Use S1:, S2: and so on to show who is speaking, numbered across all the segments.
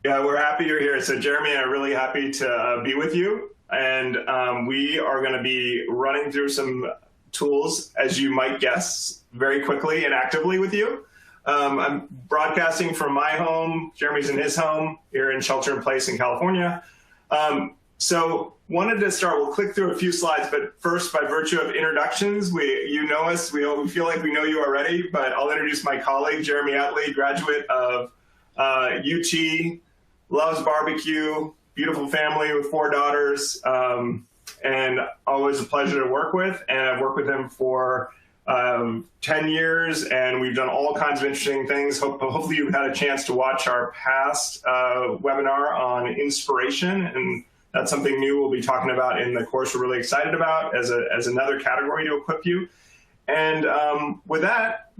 S1: Yeah, we're happy you're here. So Jeremy and I are really happy to be with you. And we are going to be running through some tools, as you might guess, very quickly and actively with you. I'm broadcasting from my home. Jeremy's in his home here in Shelter-in-Place in California. So wanted to start, we'll click through a few slides, but first, by virtue of introductions, you know us, we feel like we know you already, but I'll introduce my colleague, Jeremy Utley, graduate of UT, loves barbecue, beautiful family with 4 daughters, and always a pleasure to work with. And I've worked with him for 10 years, and we've done all kinds of interesting things. Hopefully you've had a chance to watch our past webinar on inspiration, and that's something new we'll be talking about in the course we're really excited about as another category to equip you. And with that,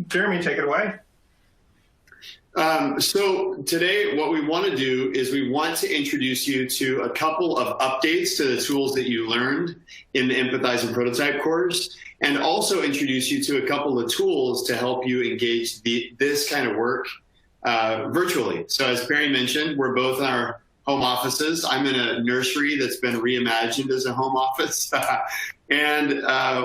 S1: Jeremy, take it away.
S2: So today what we want to do is we want to introduce you to a couple of updates to the tools that you learned in the Empathize and Prototype course, and also introduce you to a couple of tools to help you engage this kind of work virtually. So as Perry mentioned, we're both in our home offices. I'm in a nursery that's been reimagined as a home office. And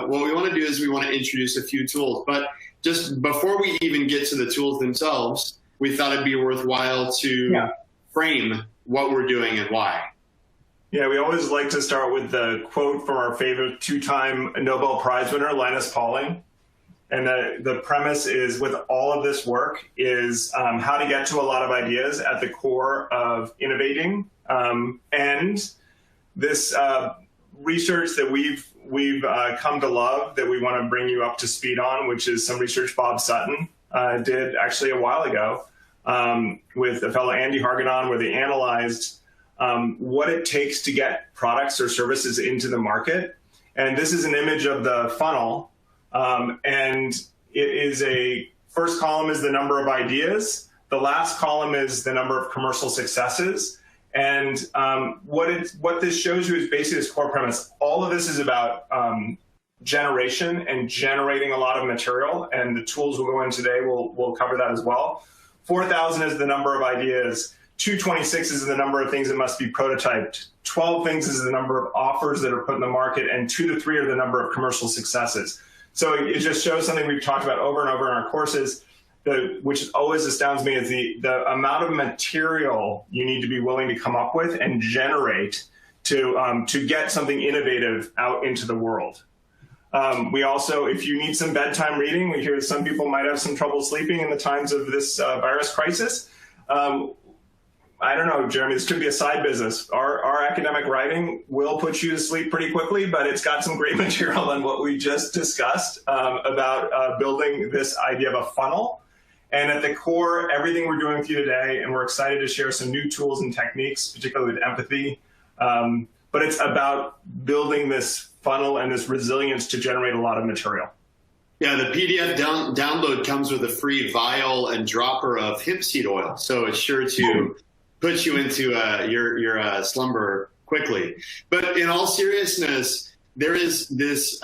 S2: what we want to do is we want to introduce a few tools. But just before we even get to the tools themselves, we thought it'd be worthwhile to frame what we're doing and why.
S1: Yeah, we always like to start with the quote from our favorite 2-time Nobel Prize winner, Linus Pauling. And the premise is, with all of this work, is how to get to a lot of ideas at the core of innovating. And this research that we've come to love, that we want to bring you up to speed on, which is some research Bob Sutton did actually a while ago with a fellow Andy Hargadon, where they analyzed what it takes to get products or services into the market. And this is an image of the funnel. And it is first column is the number of ideas. The last column is the number of commercial successes. And what this shows you is basically this core premise. All of this is about generation and generating a lot of material. And the tools we'll go in today will cover that as well. 4,000 is the number of ideas. 226 is the number of things that must be prototyped. 12 things is the number of offers that are put in the market. And 2 to 3 are the number of commercial successes. So it just shows something we've talked about over and over in our courses, which always astounds me, is the amount of material you need to be willing to come up with and generate to get something innovative out into the world. We also, if you need some bedtime reading, we hear some people might have some trouble sleeping in the times of this virus crisis. I don't know, Jeremy, this could be a side business. Our academic writing will put you to sleep pretty quickly, but it's got some great material on what we just discussed about building this idea of a funnel. And at the core, everything we're doing with you today, and we're excited to share some new tools and techniques, particularly with empathy, but it's about building this funnel and this resilience to generate a lot of material.
S2: Yeah, the PDF download comes with a free vial and dropper of hemp seed oil, so it's sure to put you into your slumber quickly. But in all seriousness, there is this,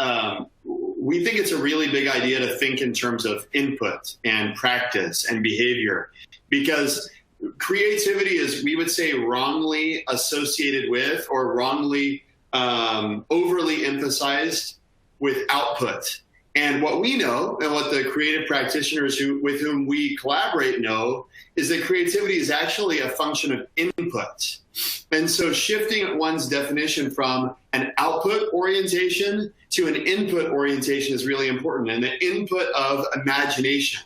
S2: we think it's a really big idea to think in terms of input and practice and behavior, because creativity is, we would say, wrongly associated with or wrongly overly emphasized with output. And what we know, and what the creative practitioners with whom we collaborate know, is that creativity is actually a function of input. And so shifting one's definition from an output orientation to an input orientation is really important, and the input of imagination.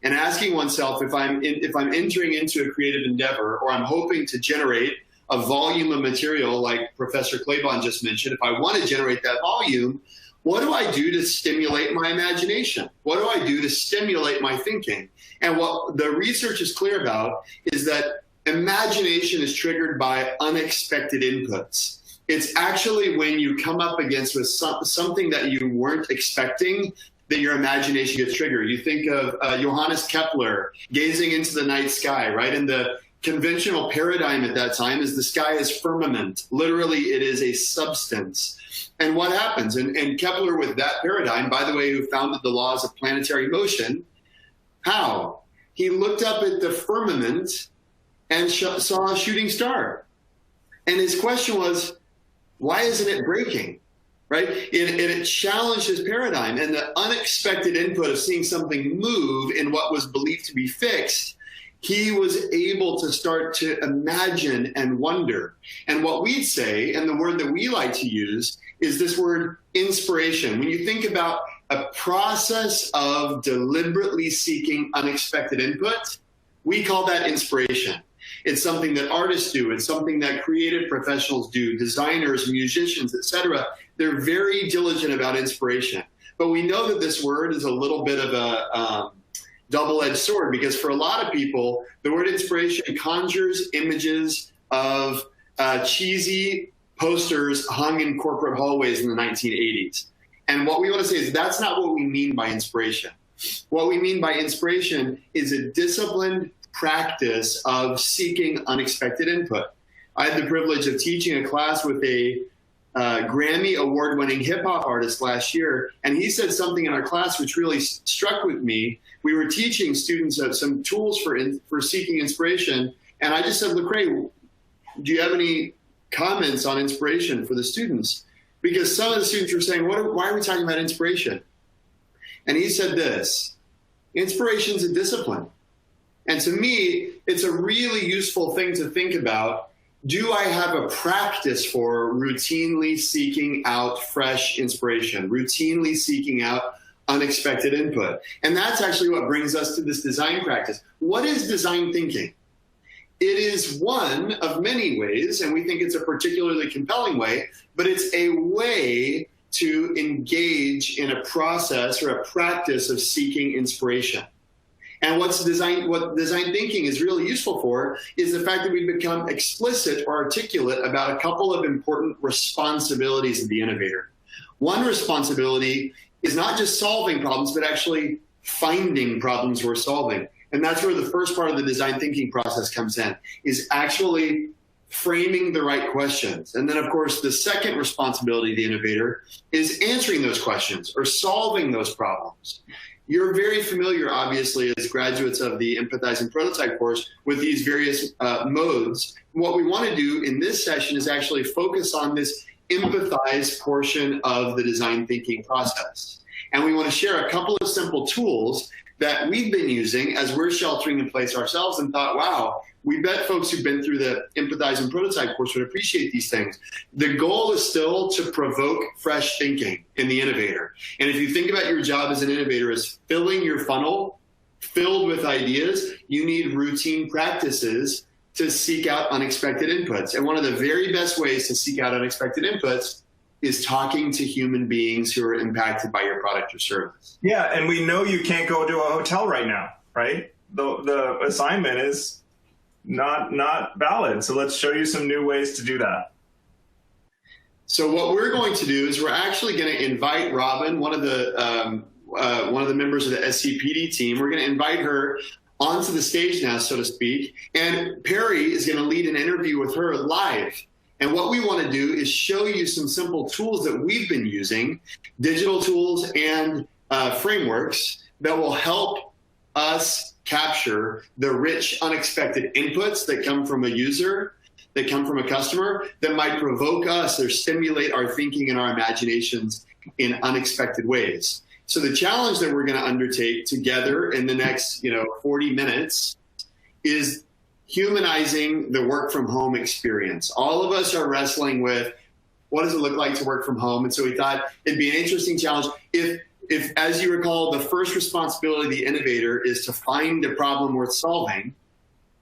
S2: And asking oneself, if I'm entering into a creative endeavor, or I'm hoping to generate a volume of material like Professor Claiborne just mentioned, if I want to generate that volume, what do I do to stimulate my imagination? What do I do to stimulate my thinking? And what the research is clear about is that imagination is triggered by unexpected inputs. It's actually when you come up against with something that you weren't expecting that your imagination gets triggered. You think of Johannes Kepler gazing into the night sky, right? And the conventional paradigm at that time is the sky is firmament. Literally, it is a substance. And what happens? And Kepler, with that paradigm, by the way, who founded the laws of planetary motion, how? He looked up at the firmament and saw a shooting star. And his question was, why isn't it breaking? Right? And it challenged his paradigm, and the unexpected input of seeing something move in what was believed to be fixed, he was able to start to imagine and wonder. And what we'd say, and the word that we like to use, is this word inspiration. When you think about a process of deliberately seeking unexpected input, we call that inspiration. It's something that artists do. It's something that creative professionals do, designers, musicians, etc. They're very diligent about inspiration. But we know that this word is a little bit of a double-edged sword, because for a lot of people, the word inspiration conjures images of cheesy posters hung in corporate hallways in the 1980s. And what we want to say is that's not what we mean by inspiration. What we mean by inspiration is a disciplined practice of seeking unexpected input. I had the privilege of teaching a class with a Grammy award-winning hip-hop artist last year, and he said something in our class which really struck with me. We were teaching students some tools for seeking inspiration, and I just said, Lecrae, do you have any comments on inspiration for the students? Because some of the students were saying, why are we talking about inspiration? And he said this: inspiration is a discipline. And to me, it's a really useful thing to think about. Do I have a practice for routinely seeking out fresh inspiration, routinely seeking out unexpected input? And that's actually what brings us to this design practice. What is design thinking? It is one of many ways, and we think it's a particularly compelling way, but it's a way to engage in a process or a practice of seeking inspiration. And what design thinking is really useful for is the fact that we become explicit or articulate about a couple of important responsibilities of the innovator. One responsibility is not just solving problems, but actually finding problems we're solving. And that's where the first part of the design thinking process comes in, is actually framing the right questions. And then, of course, the second responsibility of the innovator is answering those questions or solving those problems. You're very familiar, obviously, as graduates of the Empathize and Prototype course, with these various modes. What we want to do in this session is actually focus on this empathize portion of the design thinking process. And we want to share a couple of simple tools that we've been using as we're sheltering in place ourselves, and thought, wow, we bet folks who've been through the Empathize and Prototype course would appreciate these things. The goal is still to provoke fresh thinking in the innovator. And if you think about your job as an innovator as filling your funnel, filled with ideas, you need routine practices to seek out unexpected inputs. And one of the very best ways to seek out unexpected inputs is talking to human beings who are impacted by your product or service.
S1: Yeah, and we know you can't go to a hotel right now, right? The assignment is not valid. So let's show you some new ways to do that.
S2: So what we're going to do is we're actually going to invite Robin, one of the members of the SCPD team. We're going to invite her onto the stage now, so to speak. And Perry is going to lead an interview with her live. And what we want to do is show you some simple tools that we've been using, digital tools and frameworks that will help us capture the rich, unexpected inputs that come from a user, that come from a customer, that might provoke us or stimulate our thinking and our imaginations in unexpected ways. So the challenge that we're going to undertake together in the next 40 minutes is humanizing the work from home experience. All of us are wrestling with, what does it look like to work from home? And so we thought it'd be an interesting challenge. If, as you recall, the first responsibility of the innovator is to find a problem worth solving,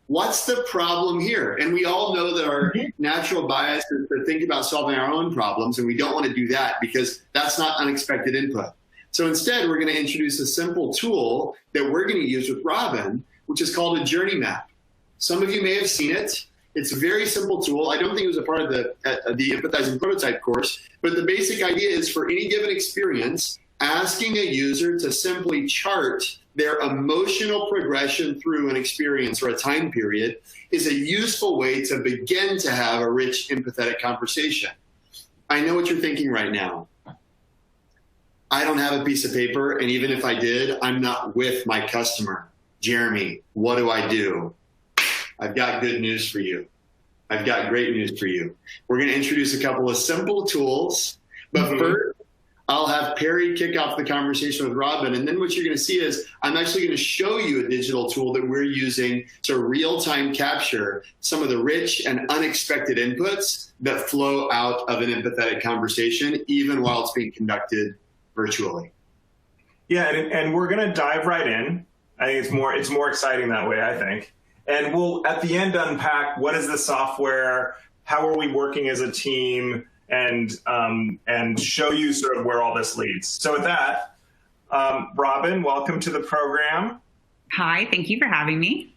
S2: what's the problem here? And we all know that our natural bias is to think about solving our own problems, and we don't want to do that because that's not unexpected input. So instead, we're going to introduce a simple tool that we're going to use with Robin, which is called a journey map. Some of you may have seen it. It's a very simple tool. I don't think it was a part of the Empathize and Prototype course, but the basic idea is for any given experience, asking a user to simply chart their emotional progression through an experience or a time period is a useful way to begin to have a rich, empathetic conversation. I know what you're thinking right now. I don't have a piece of paper, and even if I did, I'm not with my customer. Jeremy, what do I do? I've got good news for you. I've got great news for you. We're going to introduce a couple of simple tools, but first, I'll have Perry kick off the conversation with Robin, and then what you're going to see is I'm actually going to show you a digital tool that we're using to real-time capture some of the rich and unexpected inputs that flow out of an empathetic conversation, even while it's being conducted virtually.
S1: Yeah, and we're going to dive right in. I think it's more exciting that way, I think. And we'll, at the end, unpack what is the software, how are we working as a team, and show you sort of where all this leads. So with that, Robin, welcome to the program.
S3: Hi, thank you for having me.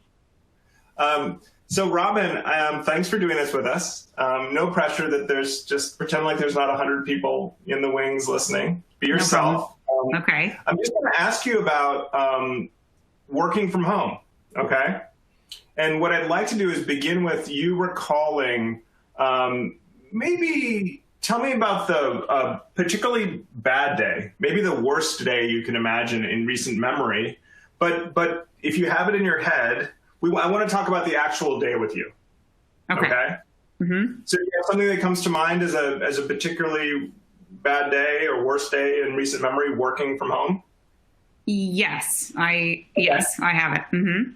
S1: So Robin, thanks for doing this with us. No pressure that just pretend like there's not 100 people in the wings listening. Be yourself.
S3: Okay.
S1: I'm just going to ask you about working from home, okay? And what I'd like to do is begin with you recalling maybe tell me about the particularly bad day, maybe the worst day you can imagine in recent memory. But if you have it in your head, I want to talk about the actual day with you. Okay?
S3: Mm-hmm.
S1: So you have something that comes to mind as a particularly bad day or worst day in recent memory working from home?
S3: Yes, I have it. Mm-hmm.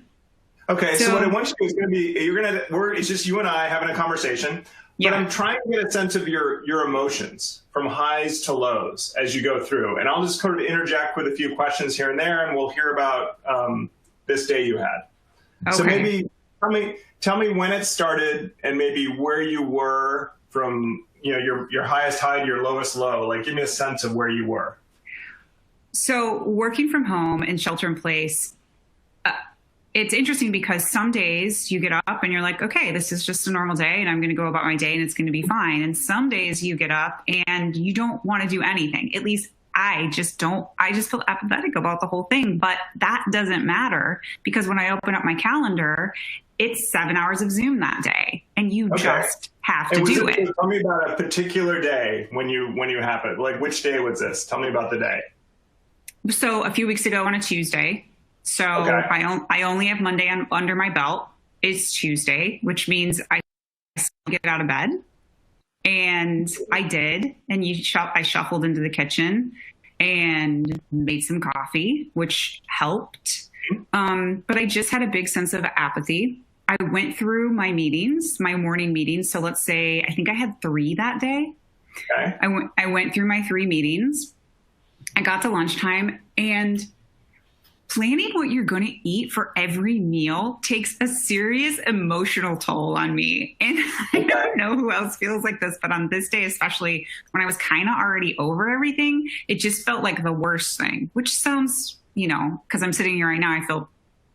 S1: Okay, so what I want you to do is going to be, it's just you and I having a conversation. But I'm trying to get a sense of your emotions from highs to lows as you go through. And I'll just sort of interject with a few questions here and there, and we'll hear about this day you had. Okay. So maybe tell me when it started and maybe where you were from, your highest high to your lowest low. Like, give me a sense of where you were.
S3: So working from home and shelter in place, it's interesting because some days you get up and you're like, okay, this is just a normal day and I'm going to go about my day and it's going to be fine. And some days you get up and you don't want to do anything. At least I just feel apathetic about the whole thing. But that doesn't matter because when I open up my calendar, it's 7 hours of Zoom that day and you just have to do it.
S1: Tell me about a particular day when you have it. Like, which day was this? Tell me about the day.
S3: So a few weeks ago on a Tuesday. So I only have Monday under my belt. It's Tuesday, which means I get out of bed. And I did. And I shuffled into the kitchen and made some coffee, which helped. But I just had a big sense of apathy. I went through my meetings, my morning meetings. So let's say, I think I had 3 that day. Okay. I went through my 3 meetings. I got to lunchtime, and planning what you're going to eat for every meal takes a serious emotional toll on me. And I don't know who else feels like this, but on this day, especially when I was kind of already over everything, it just felt like the worst thing, which sounds, because I'm sitting here right now, I feel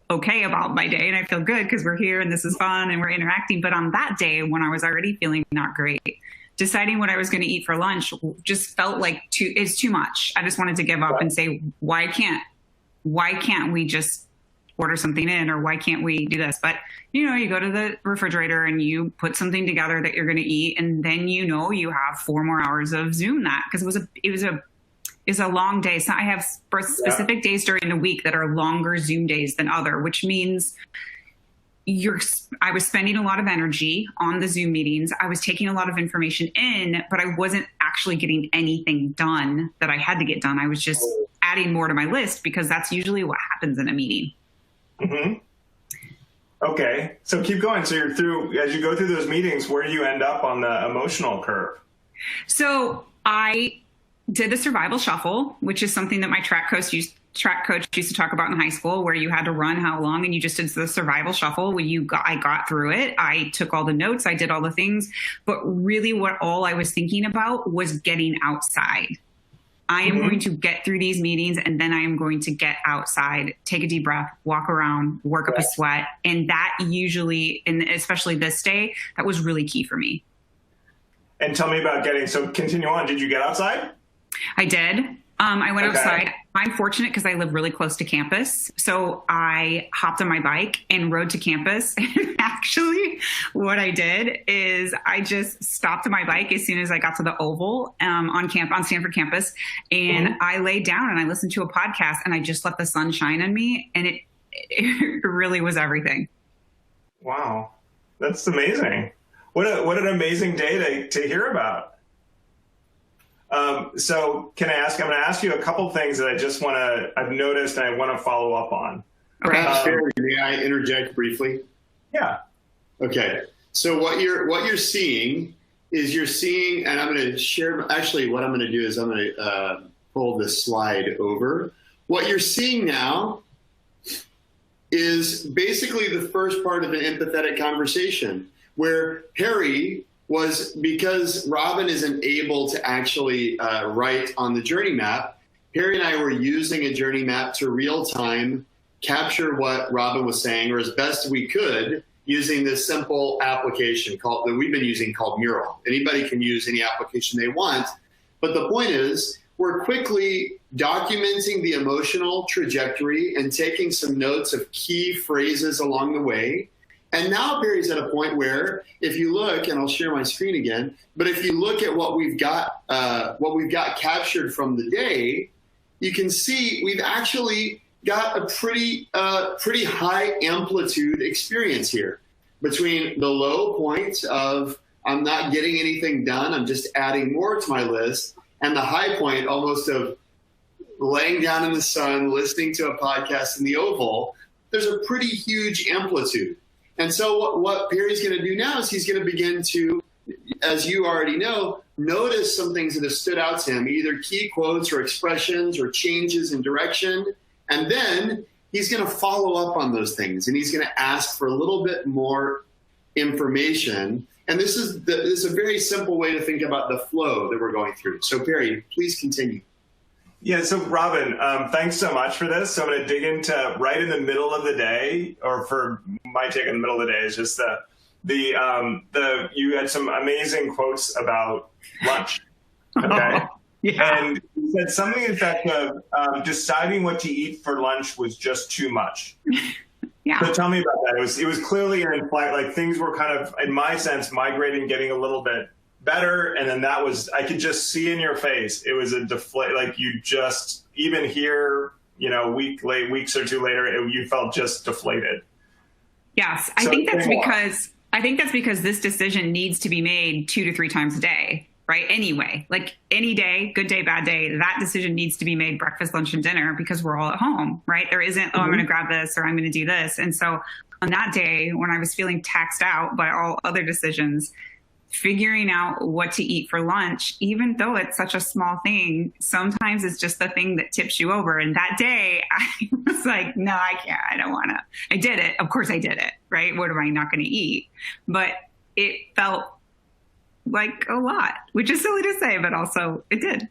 S3: okay about my day and I feel good because we're here and this is fun and we're interacting. But on that day, when I was already feeling not great, deciding what I was going to eat for lunch just felt like it's too much. I just wanted to give up and say, why can't we just order something in, or why can't we do this? But, you go to the refrigerator and you put something together that you're going to eat. And then, you have 4 more hours of Zoom because it's a long day. So I have specific days during the week that are longer Zoom days than other, which means I was spending a lot of energy on the Zoom meetings. I was taking a lot of information in, but I wasn't actually getting anything done that I had to get done. I was just adding more to my list because that's usually what happens in a meeting.
S1: Mm-hmm. Okay. So keep going. So as you go through those meetings, where do you end up on the emotional curve?
S3: So I did the survival shuffle, which is something that my track coach used to talk about in high school, where you had to run how long and you just did the survival shuffle. I got through it. I took all the notes. I did all the things. But really all I was thinking about was getting outside. I am going to get through these meetings and then I am going to get outside, take a deep breath, walk around, work up a sweat. And that usually, and especially this day, that was really key for me. And
S1: tell me about continue on. Did you get outside?
S3: I did. I went outside. I'm fortunate because I live really close to campus. So I hopped on my bike and rode to campus. And actually, what I did is I just stopped my bike as soon as I got to the Oval on Stanford campus. And I laid down and I listened to a podcast and I just let the sun shine on me. And it really was everything.
S1: Wow, that's amazing. What an amazing day to hear about. So can I ask? I'm going to ask you a couple things that I've noticed and I want to follow up on.
S2: Perhaps, Barry, may I interject briefly?
S1: Yeah.
S2: Okay. So what you're seeing is and I'm going to share. Actually, what I'm going to do is I'm going to pull this slide over. What you're seeing now is basically the first part of an empathetic conversation where Perry was, because Robin isn't able to actually write on the journey map, Perry and I were using a journey map to real time capture what Robin was saying, or as best we could, using this simple application that we've been using called Mural. Anybody can use any application they want, but the point is we're quickly documenting the emotional trajectory and taking some notes of key phrases along the way. And now Barry's at a point where, if you look, and I'll share my screen again, but if you look at what we've got captured from the day, you can see we've actually got a pretty high amplitude experience here between the low point of I'm not getting anything done, I'm just adding more to my list, and the high point almost of laying down in the sun, listening to a podcast in the Oval. There's a pretty huge amplitude. And so what Perry's going to do now is he's going to begin to, as you already know, notice some things that have stood out to him, either key quotes or expressions or changes in direction. And then he's going to follow up on those things, and he's going to ask for a little bit more information. And this is a very simple way to think about the flow that we're going through. So Perry, please continue.
S1: Yeah, so Robin, thanks so much for this. So I'm going to dig into right in the middle of the day, or for my take in the middle of the day is just you had some amazing quotes about lunch. Okay.
S3: Yeah.
S1: And you said something in fact of deciding what to eat for lunch was just too much.
S3: Yeah.
S1: So tell me about that. It was clearly in flight, like things were kind of, in my sense, migrating, getting a little bit better, and then I could just see in your face it was a deflate, like you just, even here, weeks or two later, you felt just deflated.
S3: Yes, I think that's because this decision needs to be made 2 to 3 times a day, right? Anyway, like any day, good day, bad day, that decision needs to be made breakfast, lunch, and dinner because we're all at home, right? There isn't, I'm going to grab this or I'm going to do this. And so on that day, when I was feeling taxed out by all other decisions, figuring out what to eat for lunch, even though it's such a small thing, sometimes it's just the thing that tips you over. And that day I was like, no, I can't, I don't want to. I did it. Of course I did it, right? What am I not going to eat? But it felt like a lot, which is silly to say, but also it did.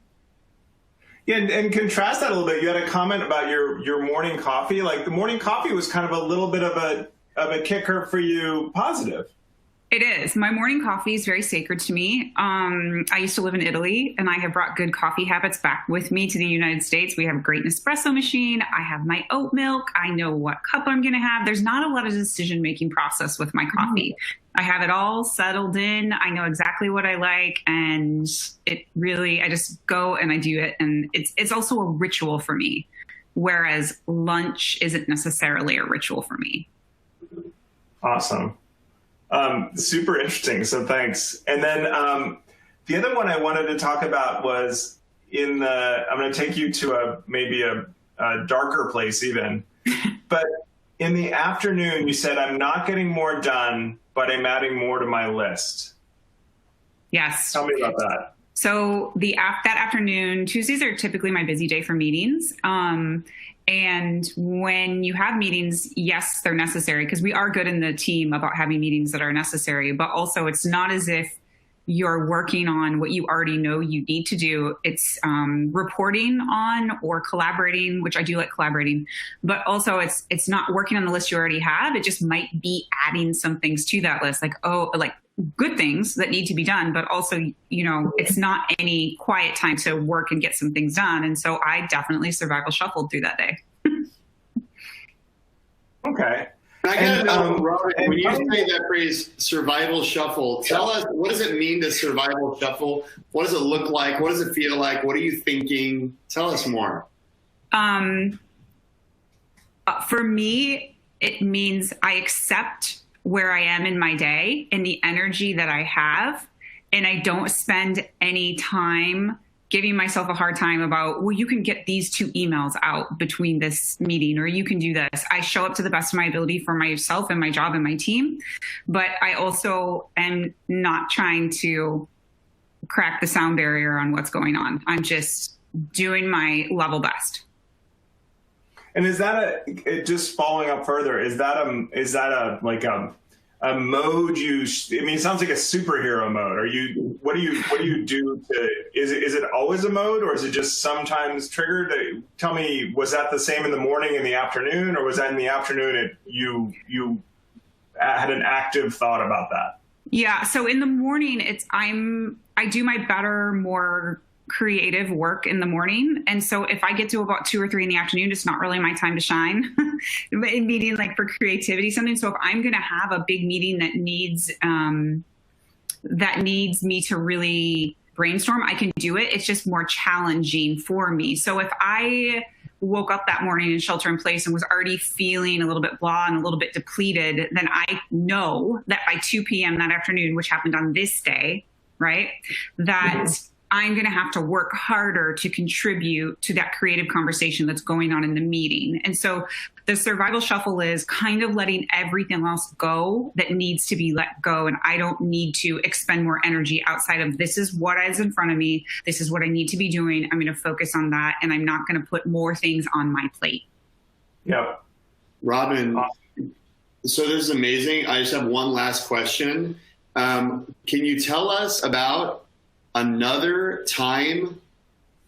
S1: Yeah, and contrast that a little bit. You had a comment about your morning coffee. Like the morning coffee was kind of a little bit of a kicker for you, positive.
S3: It is. My morning coffee is very sacred to me. I used to live in Italy, and I have brought good coffee habits back with me to the United States. We have a great Nespresso machine. I have my oat milk. I know what cup I'm going to have. There's not a lot of decision-making process with my coffee. I have it all settled in. I know exactly what I like, and it really, I just go and I do it. And it's also a ritual for me, whereas lunch isn't necessarily a ritual for me.
S1: Awesome. Super interesting. So thanks. And then the other one I wanted to talk about was I'm going to take you to maybe a darker place even, but in the afternoon, you said, I'm not getting more done, but I'm adding more to my list.
S3: Yes.
S1: Tell me about that.
S3: So that afternoon, Tuesdays are typically my busy day for meetings. And when you have meetings, yes, they're necessary because we are good in the team about having meetings that are necessary, but also it's not as if you're working on what you already know you need to do. It's reporting on or collaborating, which I do like collaborating, but also it's not working on the list you already have. It just might be adding some things to that list, like good things that need to be done, but also, it's not any quiet time to work and get some things done. And so I definitely survival shuffled through that day.
S1: Okay.
S2: I gotta know, Robert, when you say that phrase survival shuffle, tell us, what does it mean to survival shuffle? What does it look like? What does it feel like? What are you thinking? Tell us more.
S3: For me, it means I accept where I am in my day and the energy that I have. And I don't spend any time giving myself a hard time about, well, you can get these 2 emails out between this meeting, or you can do this. I show up to the best of my ability for myself and my job and my team. But I also am not trying to crack the sound barrier on what's going on. I'm just doing my level best.
S1: And is that just following up further? Is that a mode I mean, it sounds like a superhero mode. What do you do to, is it always a mode, or is it just sometimes triggered? Tell me, was that the same in the morning, in the afternoon, or was that in the afternoon you had an active thought about that?
S3: Yeah. So in the morning, I do my better, more creative work in the morning. And so if I get to about 2 or 3 in the afternoon, it's not really my time to shine. Meeting like for creativity, something. So if I'm going to have a big meeting that needs me to really brainstorm, I can do it. It's just more challenging for me. So if I woke up that morning in shelter in place and was already feeling a little bit blah and a little bit depleted, then I know that by 2 p.m. that afternoon, which happened on this day, right, that I'm going to have to work harder to contribute to that creative conversation that's going on in the meeting. And so the survival shuffle is kind of letting everything else go that needs to be let go. And I don't need to expend more energy outside of, this is what is in front of me. This is what I need to be doing. I'm going to focus on that. And I'm not going to put more things on my plate.
S1: Yep.
S2: Robin, so this is amazing. I just have one last question. Can you tell us about another time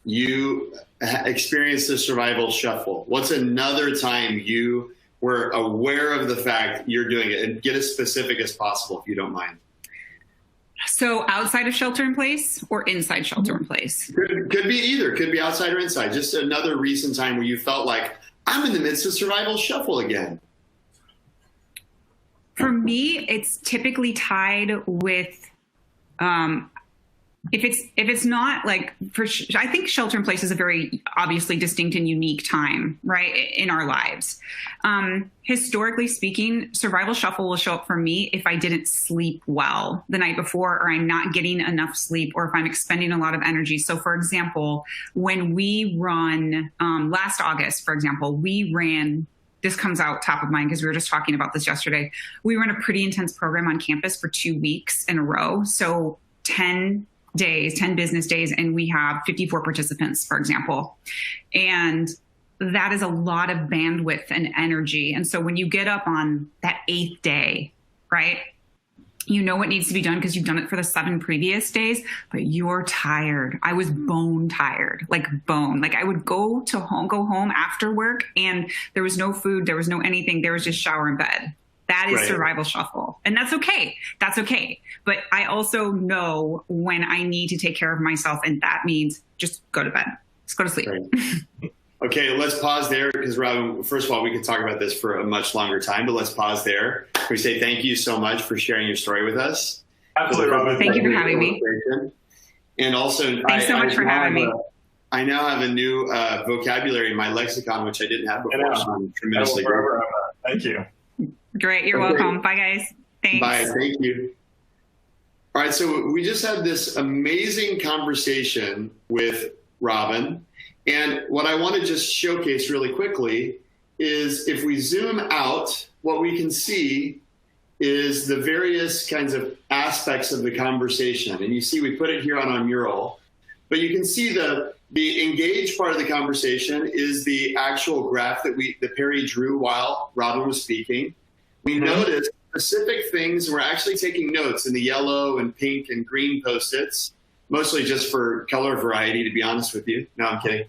S2: you experienced the survival shuffle? What's another time you were aware of the fact you're doing it? And get as specific as possible, if you don't mind.
S3: So outside of shelter in place or inside shelter in place?
S2: Could be either. Could be outside or inside. Just another recent time where you felt like, I'm in the midst of survival shuffle again.
S3: For me, it's typically tied with, if it's not like, I think shelter in place is a very obviously distinct and unique time, right, in our lives. Historically speaking, survival shuffle will show up for me if I didn't sleep well the night before, or I'm not getting enough sleep, or if I'm expending a lot of energy. So for example, when we run, last August, for example, we ran, this comes out top of mind because we were just talking about this yesterday. We ran a pretty intense program on campus for 2 weeks in a row. So 10 business days, and we have 54 participants, for example. And that is a lot of bandwidth and energy. And so when you get up on that 8th day, right, you know what needs to be done because you've done it for the 7 previous days, but you're tired. I was bone tired, like bone. Like I would go home after work, and there was no food, there was no anything, there was just shower and bed. That is survival shuffle. And that's okay. That's okay. But I also know when I need to take care of myself, and that means just go to bed. Just go to sleep.
S2: Right. Okay, let's pause there because, Robin, first of all, we could talk about this for a much longer time, but let's pause there. We say thank you so much for sharing your story with us.
S1: Absolutely, Robin.
S3: Thank you for having me.
S2: And also,
S3: thanks so much for having me.
S2: I now have a new vocabulary in my lexicon, which I didn't have before. So I'm tremendously grateful.
S1: Thank you.
S3: Great. You're welcome. Bye, guys. Thanks.
S2: Bye. Thank you. All right. So we just had this amazing conversation with Robin. And what I want to just showcase really quickly is if we zoom out, what we can see is the various kinds of aspects of the conversation. And you see, we put it here on our mural, but you can see the engaged part of the conversation is the actual graph that Perry drew while Robin was speaking. We noticed specific things. We're actually taking notes in the yellow and pink and green Post-its, mostly just for color variety, to be honest with you. No, I'm kidding.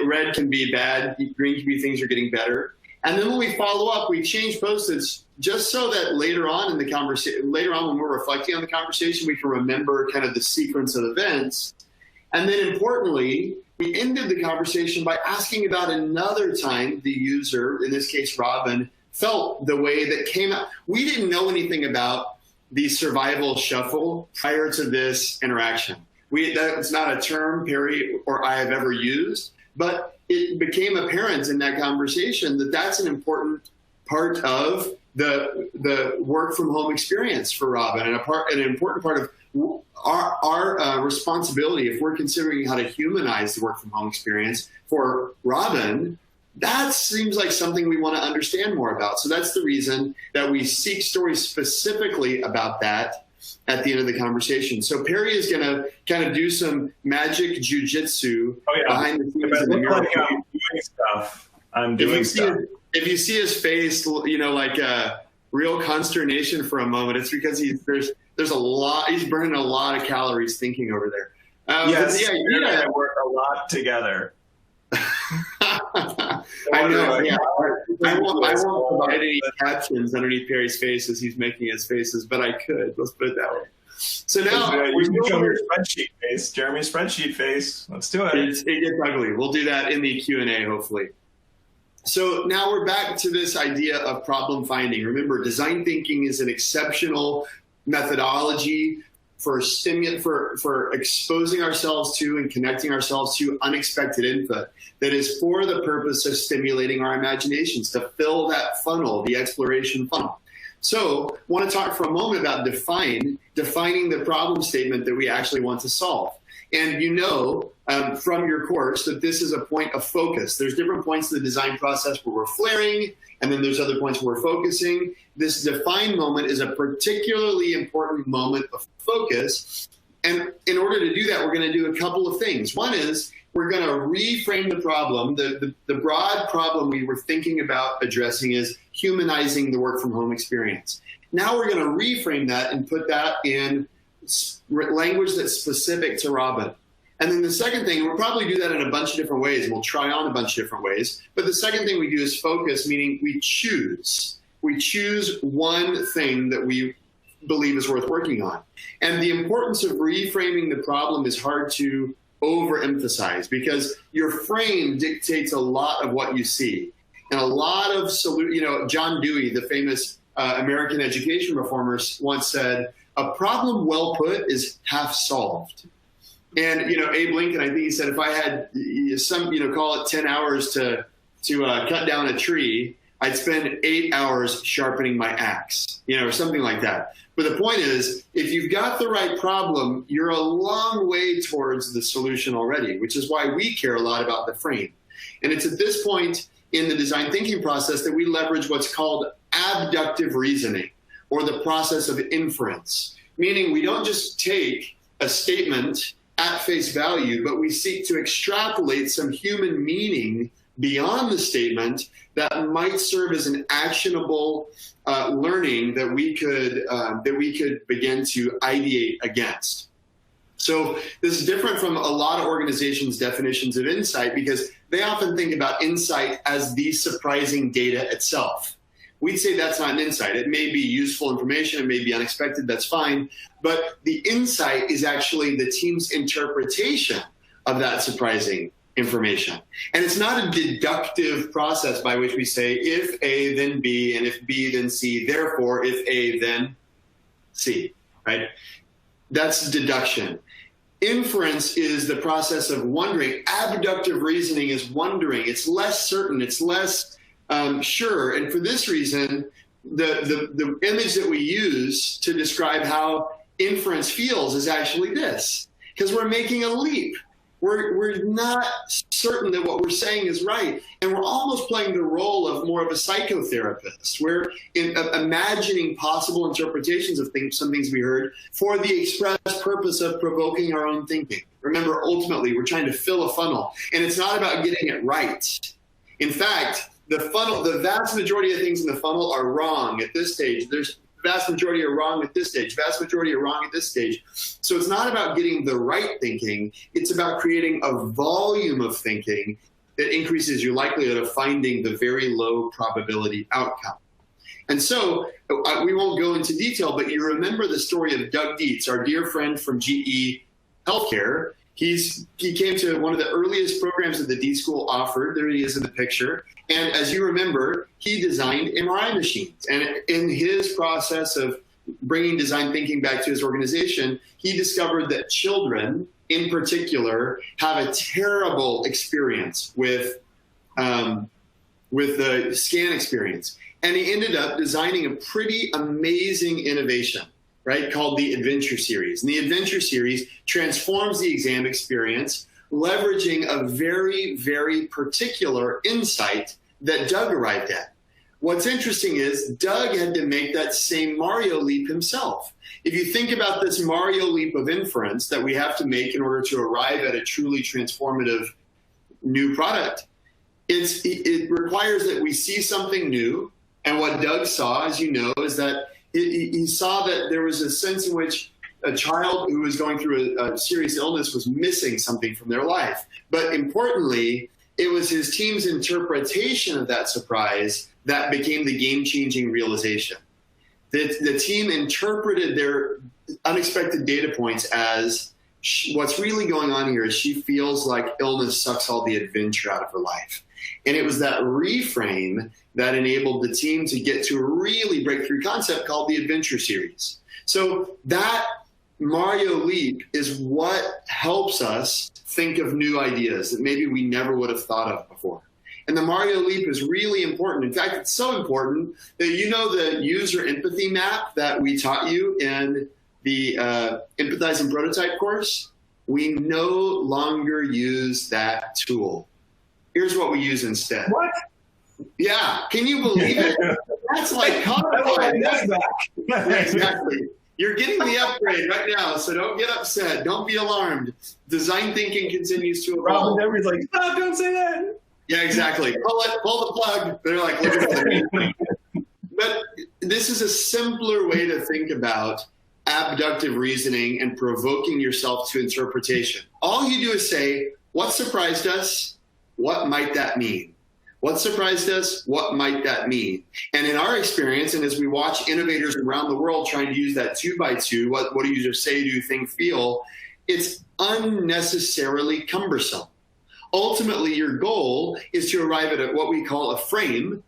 S2: Red can be bad. Green can be things are getting better. And then when we follow up, we change Post-its just so that later on in the conversation, later on when we're reflecting on the conversation, we can remember kind of the sequence of events. And then importantly, we ended the conversation by asking about another time the user, in this case, Robin, felt the way that came out. We didn't know anything about the survival shuffle prior to this interaction. That's not a term Perry or I have ever used, but it became apparent in that conversation that that's an important part of the work from home experience for Robin, and an important part of our responsibility, if we're considering how to humanize the work from home experience for Robin. That seems like something we want to understand more about. So that's the reason that we seek stories specifically about that at the end of the conversation. So Perry is going to kind of do some magic jujitsu behind the scenes in the mirror.
S1: Like I'm doing stuff. I'm doing stuff.
S2: If you see his face, like real consternation for a moment, it's because there's a lot. He's burning a lot of calories thinking over there.
S1: Yes, I work a lot together.
S2: I know. Yeah. I won't provide any captions underneath Perry's face as he's making his faces, but I could. Let's put it that way. So now
S1: you can show your spreadsheet face, Jeremy's spreadsheet face. Let's do it.
S2: It gets ugly. We'll do that in the Q&A, hopefully. So now we're back to this idea of problem finding. Remember, design thinking is an exceptional methodology for exposing ourselves to and connecting ourselves to unexpected input that is for the purpose of stimulating our imaginations, to fill that funnel, the exploration funnel. So I want to talk for a moment about defining the problem statement that we actually want to solve. And from your course that this is a point of focus. There's different points in the design process where we're flaring, and then there's other points where we're focusing. This define moment is a particularly important moment of focus. And in order to do that, we're going to do a couple of things. One is we're going to reframe the problem. The broad problem we were thinking about addressing is humanizing the work from home experience. Now we're going to reframe that and put that in language that's specific to Robin. And then the second thing, we'll probably do that in a bunch of different ways. We'll try on a bunch of different ways. But the second thing we do is focus, meaning we choose. We choose one thing that we believe is worth working on. And the importance of reframing the problem is hard to overemphasize because your frame dictates a lot of what you see. And a lot of, John Dewey, the famous American education reformer, once said, a problem well put is half solved. And, Abe Lincoln, I think he said, if I had call it 10 hours to cut down a tree, I'd spend 8 hours sharpening my axe, or something like that. But the point is, if you've got the right problem, you're a long way towards the solution already, which is why we care a lot about the frame. And it's at this point in the design thinking process that we leverage what's called abductive reasoning, or the process of inference, meaning we don't just take a statement at face value, but we seek to extrapolate some human meaning beyond the statement that might serve as an actionable learning that we could begin to ideate against. So this is different from a lot of organizations' definitions of insight because they often think about insight as the surprising data itself. We'd say that's not an insight. It may be useful information, it may be unexpected, that's fine. But the insight is actually the team's interpretation of that surprising information. And it's not a deductive process by which we say, if A, then B, and if B, then C, therefore, if A, then C, right? That's deduction. Inference is the process of wondering. Abductive reasoning is wondering. It's less certain, it's less sure. And for this reason, the image that we use to describe how inference feels is actually this, because we're making a leap. We're not certain that what we're saying is right. And we're almost playing the role of more of a psychotherapist. We're imagining possible interpretations of some things we heard for the express purpose of provoking our own thinking. Remember, ultimately, we're trying to fill a funnel. And it's not about getting it right. In fact, the vast majority of things in the funnel are wrong at this stage. There's vast majority are wrong at this stage. Vast majority are wrong at this stage. So it's not about getting the right thinking. It's about creating a volume of thinking that increases your likelihood of finding the very low probability outcome. And so we won't go into detail, but you remember the story of Doug Dietz, our dear friend from GE Healthcare. He came to one of the earliest programs that the D School offered. There he is in the picture. And as you remember, he designed MRI machines. And in his process of bringing design thinking back to his organization, he discovered that children, in particular, have a terrible experience with the scan experience. And he ended up designing a pretty amazing innovation, right, called the Adventure Series. And the Adventure Series transforms the exam experience, leveraging a very, very particular insight that Doug arrived at. What's interesting is Doug had to make that same Mario leap himself. If you think about this Mario leap of inference that we have to make in order to arrive at a truly transformative new product, it requires that we see something new. And what Doug saw, as you know, is that he saw that there was a sense in which a child who was going through a serious illness was missing something from their life. But importantly, it was his team's interpretation of that surprise that became the game-changing realization. The team interpreted their unexpected data points as what's really going on here is she feels like illness sucks all the adventure out of her life. And it was that reframe that enabled the team to get to a really breakthrough concept called the Adventure Series. So that Mario leap is what helps us think of new ideas that maybe we never would have thought of before. And the Mario leap is really important. In fact, it's so important that you know the user empathy map that we taught you in the Empathize and Prototype course? We no longer use that tool. Here's what we use instead.
S1: What?
S2: Yeah, can you believe it? That's like codified. Yeah, exactly. You're getting the upgrade right now, so don't get upset. Don't be alarmed. Design thinking continues to evolve.
S1: Robin Devery's like, stop, don't say that.
S2: Yeah, exactly. Pull the plug. They're like, look at me. But this is a simpler way to think about abductive reasoning and provoking yourself to interpretation. All you do is say, what surprised us? What might that mean? What surprised us? What might that mean? And in our experience, and as we watch innovators around the world trying to use that 2x2, what do you say, do, think, feel? It's unnecessarily cumbersome. Ultimately, your goal is to arrive at what we call a frame,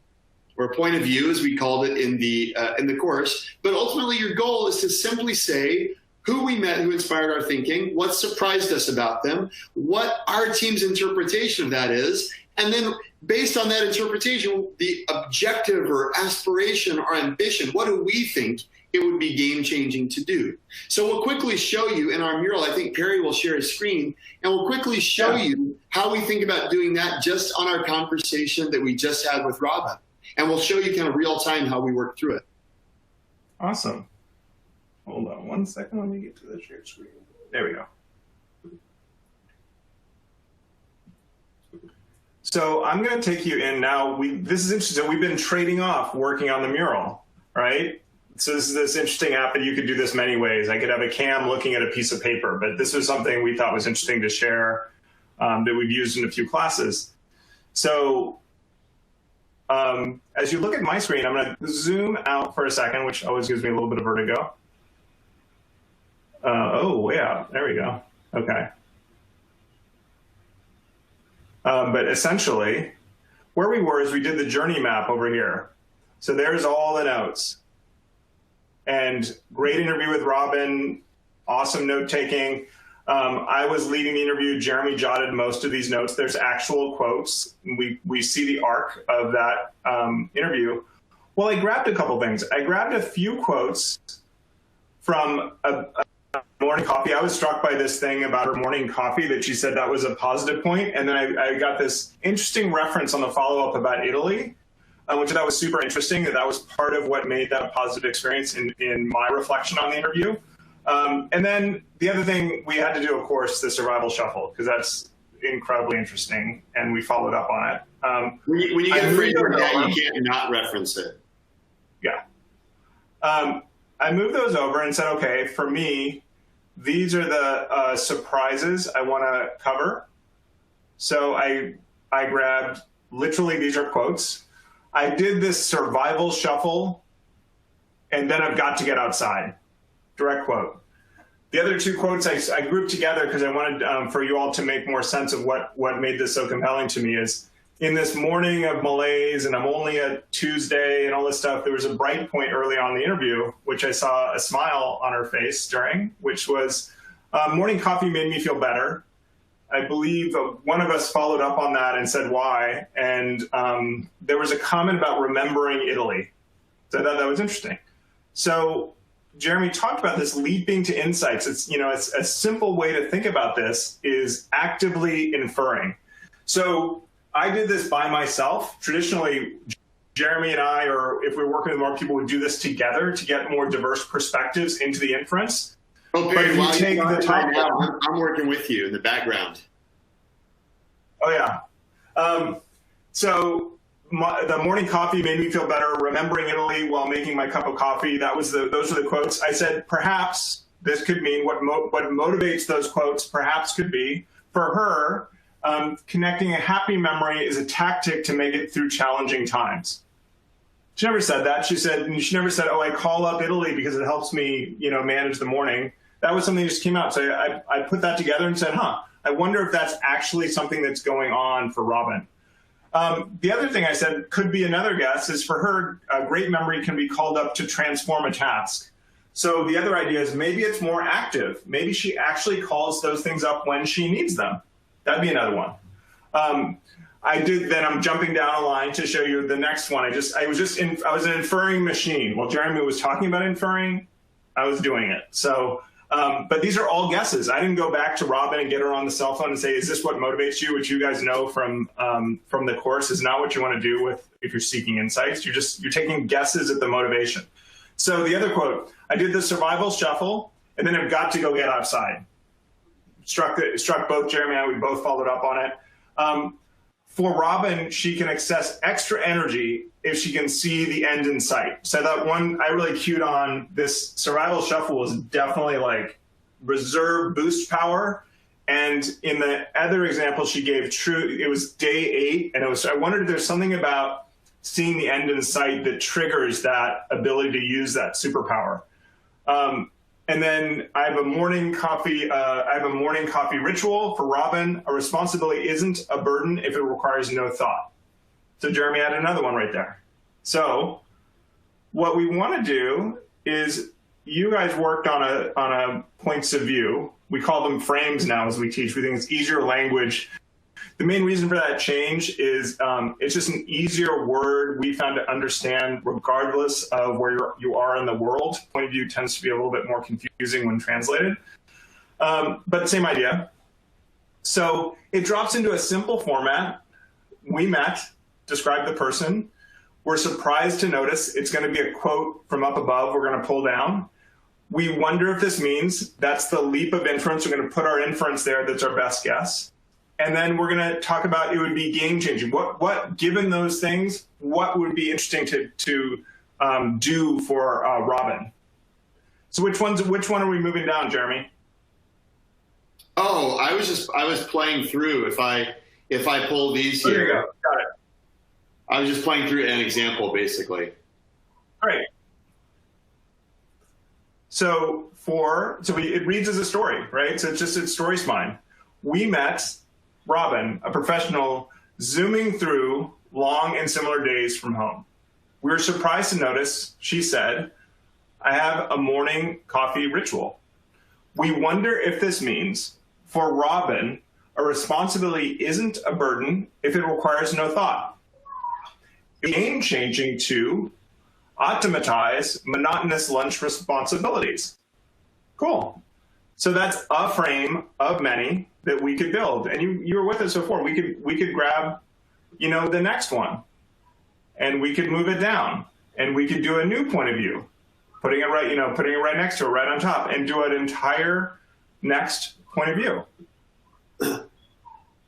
S2: or a point of view, as we called it in the course. But ultimately, your goal is to simply say who we met who inspired our thinking, what surprised us about them, what our team's interpretation of that is, and then based on that interpretation, the objective or aspiration or ambition, what do we think it would be game-changing to do? So we'll quickly show you in our mural, I think Perry will share his screen, and we'll quickly show you how we think about doing that just on our conversation that we just had with Robin. And we'll show you kind of real time how we work through it.
S1: Awesome. Hold on one second. Let me get to the shared screen. There we go. So I'm going to take you in now. This is interesting. We've been trading off working on the mural, right? So this is this interesting app, and you could do this many ways. I could have a cam looking at a piece of paper, but this was something we thought was interesting to share that we've used in a few classes. So as you look at my screen, I'm going to zoom out for a second, which always gives me a little bit of vertigo. Oh, way out. There we go. Okay. But essentially, where we were is we did the journey map over here. So there's all the notes. And great interview with Robin, awesome note-taking. I was leading the interview. Jeremy jotted most of these notes. There's actual quotes. We see the arc of that interview. Well, I grabbed a couple things. I grabbed a few quotes from a morning coffee. I was struck by this thing about her morning coffee that she said that was a positive point. And then I got this interesting reference on the follow-up about Italy, which I thought was super interesting. That was part of what made that a positive experience in my reflection on the interview. And then the other thing we had to do, of course, the survival shuffle, because that's incredibly interesting, and we followed up on it.
S2: When you get free for that, you can't not reference it.
S1: Yeah. I moved those over and said, okay, for me, these are the surprises I want to cover. So I grabbed, literally, these are quotes. I did this survival shuffle, and then I've got to get outside. Direct quote. The other two quotes I grouped together because I wanted for you all to make more sense of what made this so compelling to me is, in this morning of malaise, and I'm only a Tuesday and all this stuff, there was a bright point early on in the interview, which I saw a smile on her face during, which was, morning coffee made me feel better. I believe one of us followed up on that and said why. And there was a comment about remembering Italy. So I thought that was interesting. So Jeremy talked about this leaping to insights. It's, it's a simple way to think about this is actively inferring. So I did this by myself. Traditionally, Jeremy and I, or if we're working with more people, would do this together to get more diverse perspectives into the inference.
S2: Oh, Perry, while you take the time now, I'm working with you in the background.
S1: Oh, yeah. So the morning coffee made me feel better, remembering Italy while making my cup of coffee. Those are the quotes. I said, perhaps this could mean what motivates those quotes, perhaps could be, for her, connecting a happy memory is a tactic to make it through challenging times. She never said that. She never said, oh, I call up Italy because it helps me, manage the morning. That was something that just came out. So I put that together and said, I wonder if that's actually something that's going on for Robin. The other thing I said could be another guess is for her, a great memory can be called up to transform a task. So the other idea is maybe it's more active. Maybe she actually calls those things up when she needs them. That'd be another one. Then I'm jumping down a line to show you the next one. I was an inferring machine. While Jeremy was talking about inferring, I was doing it. So, but these are all guesses. I didn't go back to Robin and get her on the cell phone and say, is this what motivates you? Which you guys know from the course is not what you want to do if you're seeking insights. You're taking guesses at the motivation. So the other quote, I did the survival shuffle and then I've got to go get outside. Struck both Jeremy and I, we both followed up on it. For Robin, she can access extra energy if she can see the end in sight. So that one I really cued on, this survival shuffle was definitely like reserve boost power. And in the other example she gave, it was day 8. And I wondered if there's something about seeing the end in sight that triggers that ability to use that superpower. And then I have a morning coffee ritual for Robin. A responsibility isn't a burden if it requires no thought. So Jeremy had another one right there. So what we want to do is, you guys worked on a points of view. We call them frames now as we teach. We think it's easier language. The main reason for that change is it's just an easier word we found to understand regardless of where you are in the world. Point of view tends to be a little bit more confusing when translated, but same idea. So it drops into a simple format. We met, describe the person. We're surprised to notice it's going to be a quote from up above we're going to pull down. We wonder if this means that's the leap of inference. We're going to put our inference there. That's our best guess. And then we're going to talk about it would be game-changing. What given those things, what would be interesting to do for Robin? So which one are we moving down, Jeremy?
S2: Oh, I was playing through. If I pull these here,
S1: there you go. Got it.
S2: I was just playing through an example, basically.
S1: Great. So it reads as a story, right? So it's story spine. We met Robin, a professional, zooming through long and similar days from home. We were surprised to notice, she said, I have a morning coffee ritual. We wonder if this means, for Robin, a responsibility isn't a burden if it requires no thought. Game-changing to automatize monotonous lunch responsibilities. Cool. So that's a frame of many that we could build. And you were with us before. We could grab, the next one, and we could move it down, and we could do a new point of view, putting it right next to it, right on top, and do an entire next point of view.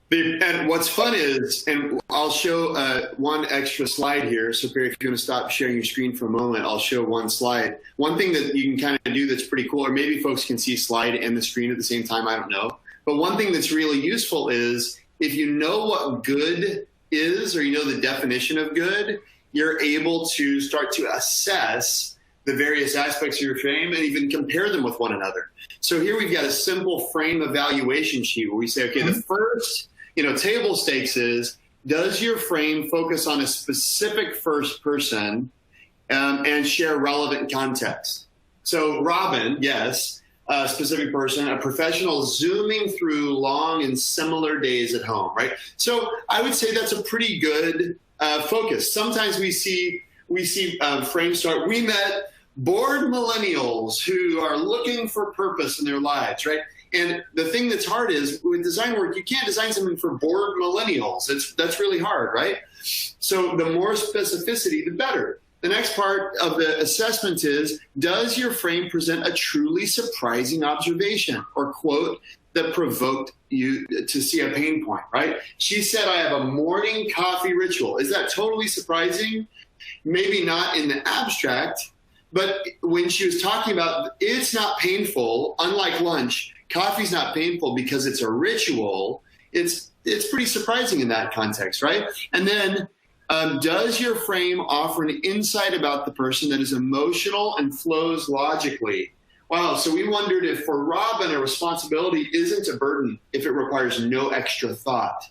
S2: And what's fun is, and I'll show one extra slide here. So Perry, if you want to stop sharing your screen for a moment, I'll show one slide. One thing that you can kind of do that's pretty cool, or maybe folks can see slide and the screen at the same time, I don't know. But one thing that's really useful is if you know what good is, or you know the definition of good, you're able to start to assess the various aspects of your frame and even compare them with one another. So here we've got a simple frame evaluation sheet where we say, okay, the first table stakes is, does your frame focus on a specific first person and share relevant context? So Robin, yes, specific person, a professional zooming through long and similar days at home, right? So I would say that's a pretty good focus. Sometimes we see frames start, we met bored millennials who are looking for purpose in their lives, right? And the thing that's hard is with design work, you can't design something for bored millennials. That's really hard, right? So the more specificity, the better. The next part of the assessment is, does your frame present a truly surprising observation or quote that provoked you to see a pain point, right? She said, I have a morning coffee ritual. Is that totally surprising? Maybe not in the abstract, but when she was talking about it's not painful, unlike lunch, coffee's not painful because it's a ritual, it's pretty surprising in that context, right? And then, does your frame offer an insight about the person that is emotional and flows logically? Wow, so we wondered if for Robin a responsibility isn't a burden if it requires no extra thought.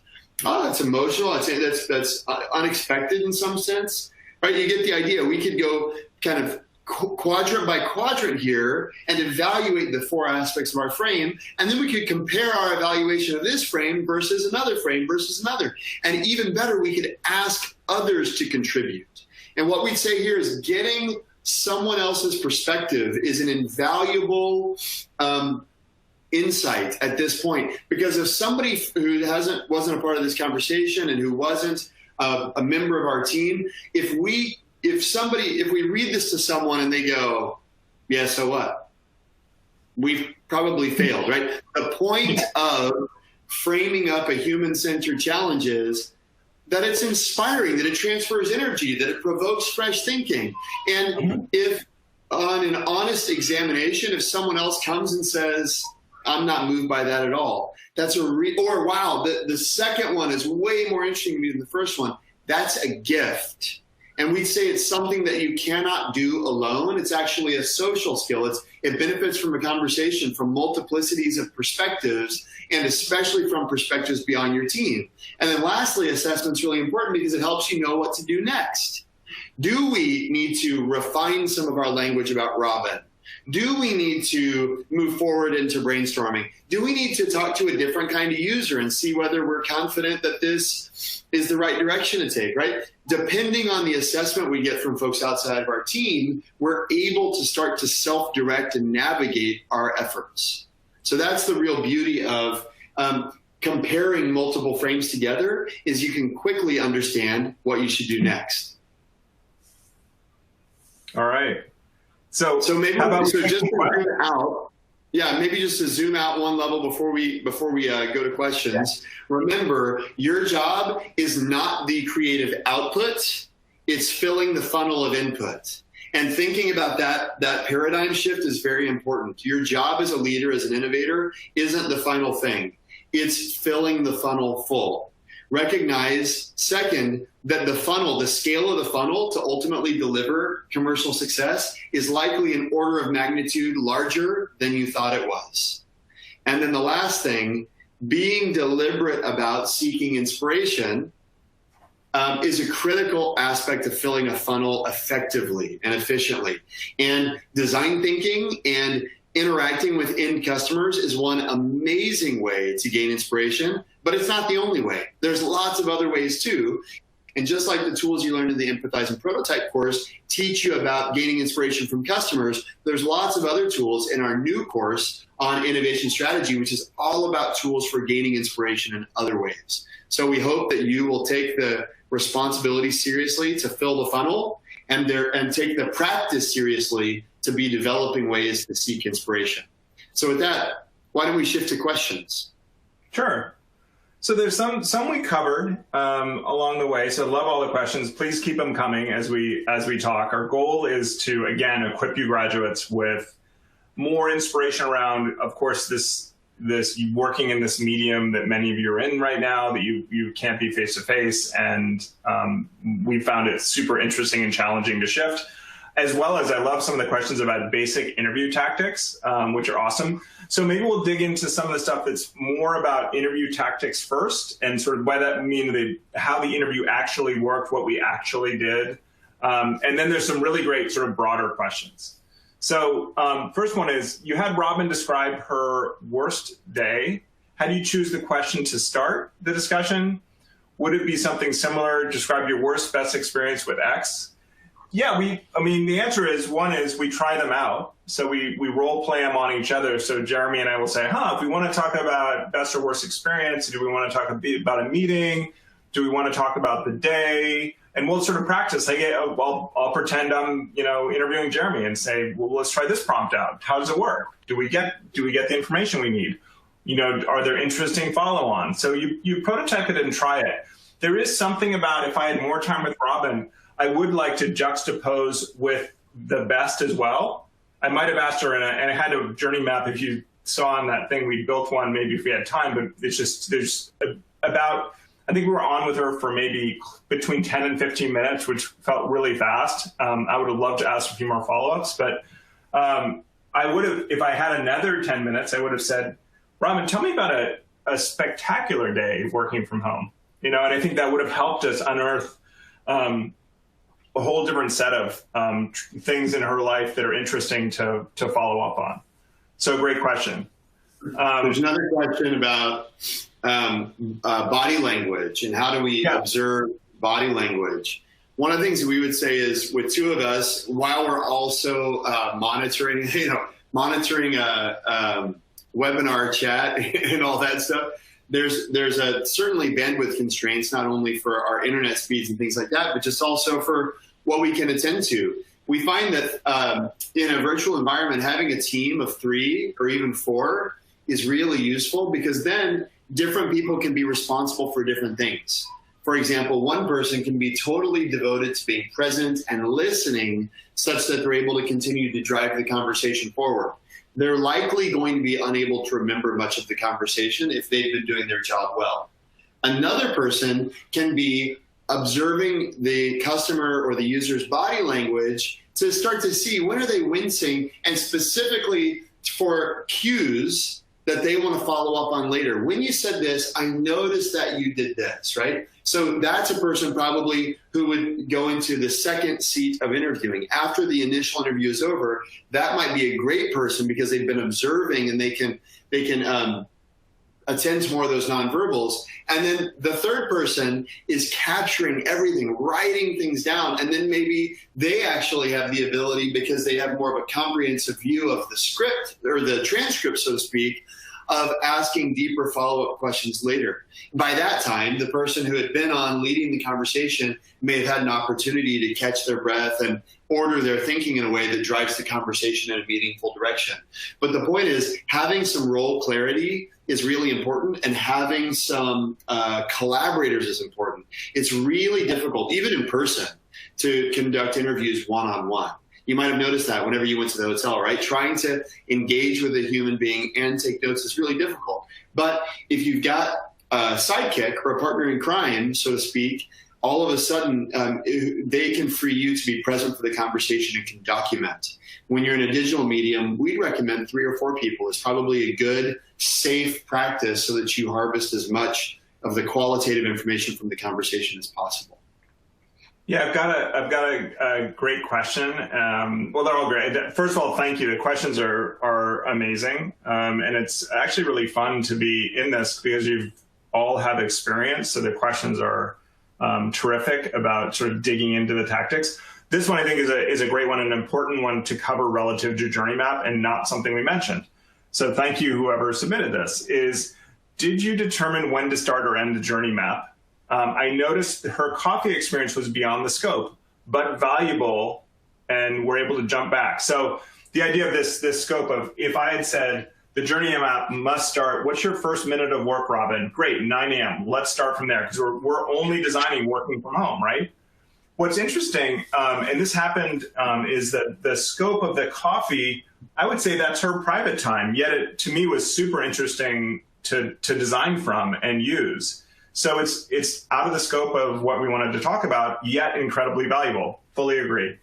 S2: Oh, that's emotional. I'd say that's unexpected in some sense, right? You get the idea. We could go kind of quadrant by quadrant here and evaluate the 4 aspects of our frame. And then we could compare our evaluation of this frame versus another frame versus another. And even better, we could ask others to contribute. And what we'd say here is getting someone else's perspective is an invaluable insight at this point. Because if somebody who wasn't a part of this conversation and who wasn't a member of our team, if we read this to someone and they go, yeah, so what? We've probably failed, right? The point of framing up a human-centered challenge is that it's inspiring, that it transfers energy, that it provokes fresh thinking. And if on an honest examination, if someone else comes and says, I'm not moved by that at all, that's or wow, the second one is way more interesting to me than the first one, that's a gift. And we'd say it's something that you cannot do alone. It's actually a social skill. It benefits from a conversation from multiplicities of perspectives, and especially from perspectives beyond your team. And then lastly, assessment's really important because it helps you know what to do next. Do we need to refine some of our language about Robin? Do we need to move forward into brainstorming? Do we need to talk to a different kind of user and see whether we're confident that this is the right direction to take, right? Depending on the assessment we get from folks outside of our team, we're able to start to self-direct and navigate our efforts. So that's the real beauty of comparing multiple frames together, is you can quickly understand what you should do next.
S1: All right. So
S2: maybe just to zoom out. Yeah, maybe just to zoom out one level before we go to questions. Yeah. Remember, your job is not the creative output; it's filling the funnel of input. And thinking about that paradigm shift is very important. Your job as a leader, as an innovator, isn't the final thing; it's filling the funnel full. Recognize, second, that the funnel, the scale of the funnel to ultimately deliver commercial success is likely an order of magnitude larger than you thought it was. And then the last thing, being deliberate about seeking inspiration is a critical aspect of filling a funnel effectively and efficiently. And design thinking and interacting with end customers is one amazing way to gain inspiration, but it's not the only way. There's lots of other ways too. And just like the tools you learned in the Empathize and Prototype course teach you about gaining inspiration from customers, there's lots of other tools in our new course on innovation strategy, which is all about tools for gaining inspiration in other ways. So we hope that you will take the responsibility seriously to fill the funnel and take the practice seriously to be developing ways to seek inspiration. So with that, why don't we shift to questions?
S1: Sure. So there's some we covered along the way. So love all the questions. Please keep them coming as we talk. Our goal is to, again, equip you graduates with more inspiration around, of course, this working in this medium that many of you are in right now, that you can't be face to face, and we found it super interesting and challenging to shift. As well as I love some of the questions about basic interview tactics, which are awesome. So maybe we'll dig into some of the stuff that's more about interview tactics first, and sort of by that mean how the interview actually worked, what we actually did. And then there's some really great sort of broader questions. So first one is, you had Robin describe her worst day. How do you choose the question to start the discussion? Would it be something similar? Describe your worst, best experience with X. Yeah, the answer is, one is we try them out. So we role play them on each other. So Jeremy and I will say, if we want to talk about best or worst experience, do we want to talk about a meeting? Do we want to talk about the day? And we'll sort of practice. I'll pretend I'm, interviewing Jeremy and say, well, let's try this prompt out. How does it work? Do we get the information we need? Are there interesting follow-ons? So you prototype it and try it. There is something about, if I had more time with Robin, I would like to juxtapose with the best as well. I might have asked her, and I had a journey map. If you saw on that thing, we built one maybe if we had time, but it's just, there's about, I think we were on with her for maybe between 10 and 15 minutes, which felt really fast. I would have loved to ask a few more follow-ups, but I would have, if I had another 10 minutes, I would have said, Robin, tell me about a spectacular day working from home. And I think that would have helped us unearth a whole different set of things in her life that are interesting to follow up on. So great question.
S2: There's another question about body language and how do we observe body language. One of the things we would say is, with two of us, while we're also monitoring a webinar chat and all that stuff, there's certainly bandwidth constraints, not only for our internet speeds and things like that, but just also for what we can attend to. We find that in a virtual environment, having a team of 3 or even 4 is really useful, because then different people can be responsible for different things. For example, one person can be totally devoted to being present and listening such that they're able to continue to drive the conversation forward. They're likely going to be unable to remember much of the conversation if they've been doing their job well. Another person can be observing the customer or the user's body language to start to see, when are they wincing, and specifically for cues that they want to follow up on later. When you said this, I noticed that you did this, right? So that's a person probably who would go into the second seat of interviewing. After the initial interview is over, that might be a great person because they've been observing and they can attend to more of those nonverbals. And then the third person is capturing everything, writing things down. And then maybe they actually have the ability, because they have more of a comprehensive view of the script or the transcript, so to speak, of asking deeper follow-up questions later. By that time, the person who had been on leading the conversation may have had an opportunity to catch their breath and order their thinking in a way that drives the conversation in a meaningful direction. But the point is, having some role clarity is really important, and having some collaborators is important. It's really difficult, even in person, to conduct interviews one-on-one. You might have noticed that whenever you went to the hotel, right? Trying to engage with a human being and take notes is really difficult. But if you've got a sidekick or a partner in crime, so to speak, all of a sudden they can free you to be present for the conversation and can document. When you're in a digital medium, we'd recommend 3 or 4 people is probably a good, safe practice so that you harvest as much of the qualitative information from the conversation as possible.
S1: Yeah, I've got a great question. Well, they're all great. First of all, thank you. The questions are amazing, and it's actually really fun to be in this because you've all had experience. So the questions are terrific about sort of digging into the tactics. This one I think is a great one, an important one to cover relative to Journey Map, and not something we mentioned. So thank you, whoever submitted this. Did you determine when to start or end the Journey Map? I noticed her coffee experience was beyond the scope, but valuable, and we're able to jump back. So the idea of this scope of, if I had said the Journey Map must start, what's your first minute of work, Robin? Great, 9 a.m. Let's start from there, because we're only designing working from home, right? What's interesting, and this happened, is that the scope of the coffee, I would say that's her private time, yet it, to me, was super interesting to design from and use. So it's out of the scope of what we wanted to talk about, yet incredibly valuable. Fully agree.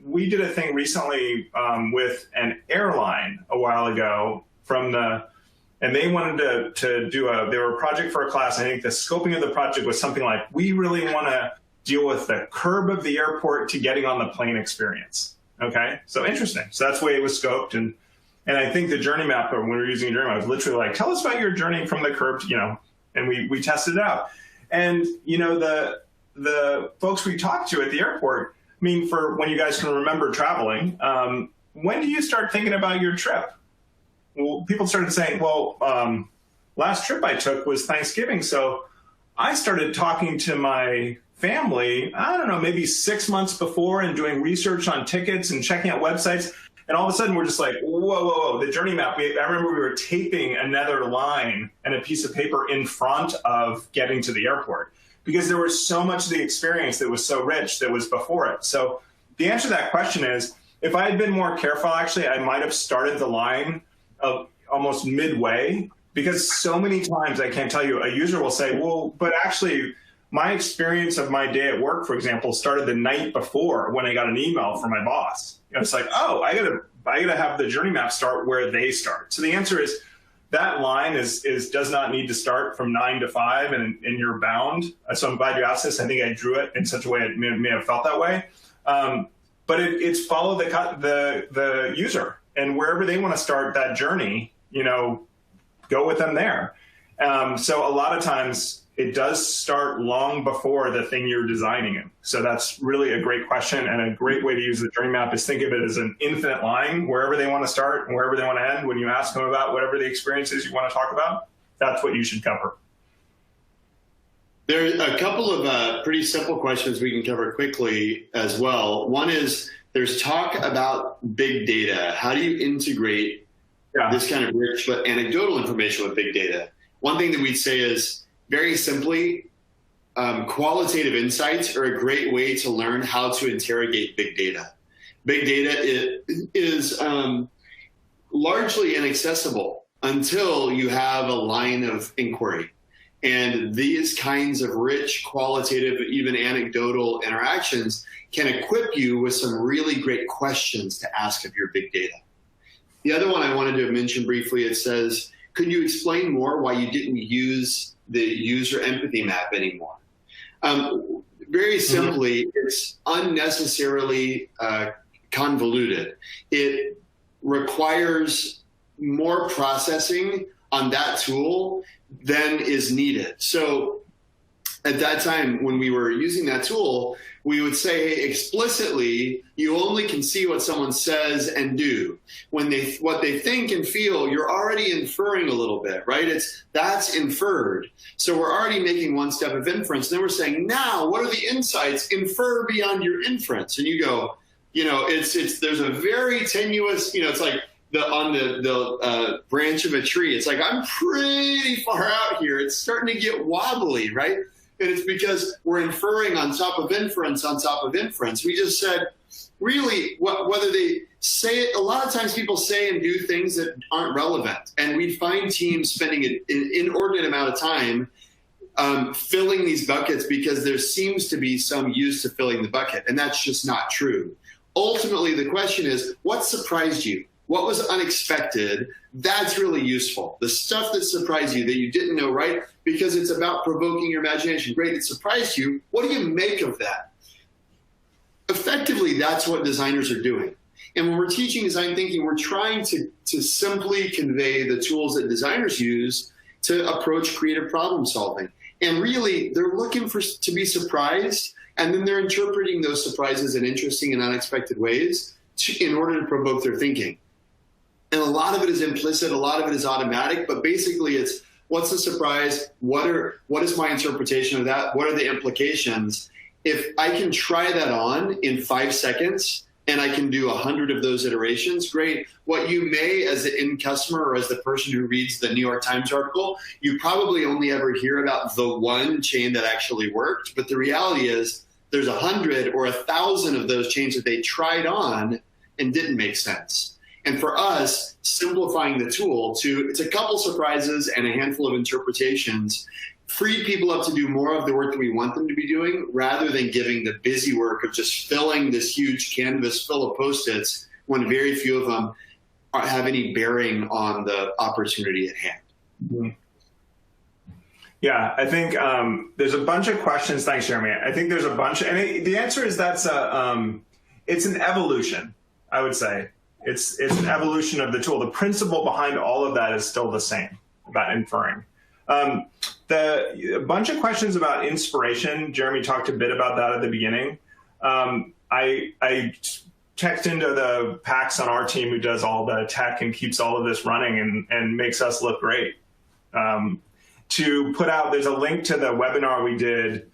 S1: We did a thing recently with an airline a while ago and they wanted to do they were a project for a class. I think the scoping of the project was something like, we really want to deal with the curb of the airport to getting on the plane experience. Okay, so interesting. So that's the way it was scoped. And I think the journey map, when we were using a journey map, was literally like, tell us about your journey from the curb, and we tested it out. And, the folks we talked to at the airport, I mean, for when you guys can remember traveling, when do you start thinking about your trip? Well, people started saying, well, last trip I took was Thanksgiving. So I started talking to my family, I don't know, maybe 6 months before and doing research on tickets and checking out websites. And all of a sudden we're just like, whoa, the journey map. I remember we were taping another line and a piece of paper in front of getting to the airport because there was so much of the experience that was so rich that was before it. So the answer to that question is, if I had been more careful, actually, I might have started the line of almost midway, because so many times, I can't tell you, a user will say, well, but actually, my experience of my day at work, for example, started the night before when I got an email from my boss. It's like, oh, I gotta have the journey map start where they start. So the answer is that line does not need to start from 9 to 5, and you're bound. So I'm glad you asked this. I think I drew it in such a way it may have felt that way. But it's follow the user, and wherever they want to start that journey, go with them there. So a lot of times it does start long before the thing you're designing in. So that's really a great question, and a great way to use the journey map is think of it as an infinite line. Wherever they want to start and wherever they want to end, when you ask them about whatever the experience is you want to talk about, that's what you should cover.
S2: There are a couple of pretty simple questions we can cover quickly as well. One is, there's talk about big data. How do you integrate this kind of rich but anecdotal information with big data? One thing that we'd say is, very simply, qualitative insights are a great way to learn how to interrogate big data. Big data is largely inaccessible until you have a line of inquiry. And these kinds of rich, qualitative, even anecdotal interactions can equip you with some really great questions to ask of your big data. The other one I wanted to mention briefly, it says, could you explain more why you didn't use the user empathy map anymore? Very simply, it's unnecessarily convoluted. It requires more processing on that tool than is needed. So at that time, when we were using that tool, we would say explicitly, you only can see what someone says and do. What they think and feel, you're already inferring a little bit, right? That's inferred. So we're already making one step of inference. And then we're saying, now, what are the insights? Infer beyond your inference. And you go, there's a very tenuous, it's like on the branch of a tree. It's like, I'm pretty far out here. It's starting to get wobbly, right? And it's because we're inferring on top of inference on top of inference. We just said, really, whether they say it, a lot of times people say and do things that aren't relevant. And we find teams spending an inordinate amount of time filling these buckets because there seems to be some use to filling the bucket. And that's just not true. Ultimately, the question is, what surprised you? What was unexpected? That's really useful. The stuff that surprised you that you didn't know, right? Because it's about provoking your imagination. Great, it surprised you. What do you make of that? Effectively, that's what designers are doing. And when we're teaching design thinking, we're trying to simply convey the tools that designers use to approach creative problem solving. And really, they're looking to be surprised, and then they're interpreting those surprises in interesting and unexpected ways in order to provoke their thinking. And a lot of it is implicit, a lot of it is automatic, but basically it's, what's the surprise? What is my interpretation of that? What are the implications? If I can try that on in 5 seconds and I can do 100 of those iterations, great. What you may, as the end customer or as the person who reads the New York Times article, you probably only ever hear about the one chain that actually worked. But the reality is there's 100 or 1,000 of those chains that they tried on and didn't make sense. And for us, simplifying the tool it's a couple surprises and a handful of interpretations, free people up to do more of the work that we want them to be doing, rather than giving the busy work of just filling this huge canvas full of Post-its when very few of them have any bearing on the opportunity at hand.
S1: Mm-hmm. Yeah, I think there's a bunch of questions. Thanks, Jeremy. I think there's a bunch, and the answer is it's an evolution. I would say. It's an evolution of the tool. The principle behind all of that is still the same about inferring. A bunch of questions about inspiration. Jeremy talked a bit about that at the beginning. I checked into the Pax on our team who does all the tech and keeps all of this running and makes us look great. To put out, there's a link to the webinar we did,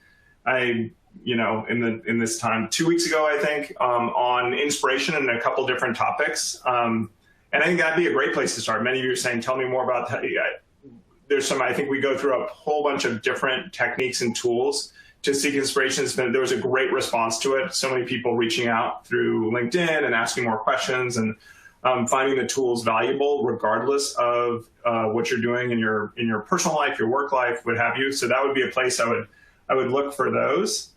S1: in this time, 2 weeks ago, I think, on inspiration and a couple different topics. And I think that'd be a great place to start. Many of you are saying, tell me more about that. There's I think we go through a whole bunch of different techniques and tools to seek inspiration. There was a great response to it. So many people reaching out through LinkedIn and asking more questions and finding the tools valuable, regardless of what you're doing in your personal life, your work life, what have you. So that would be a place I would look for those.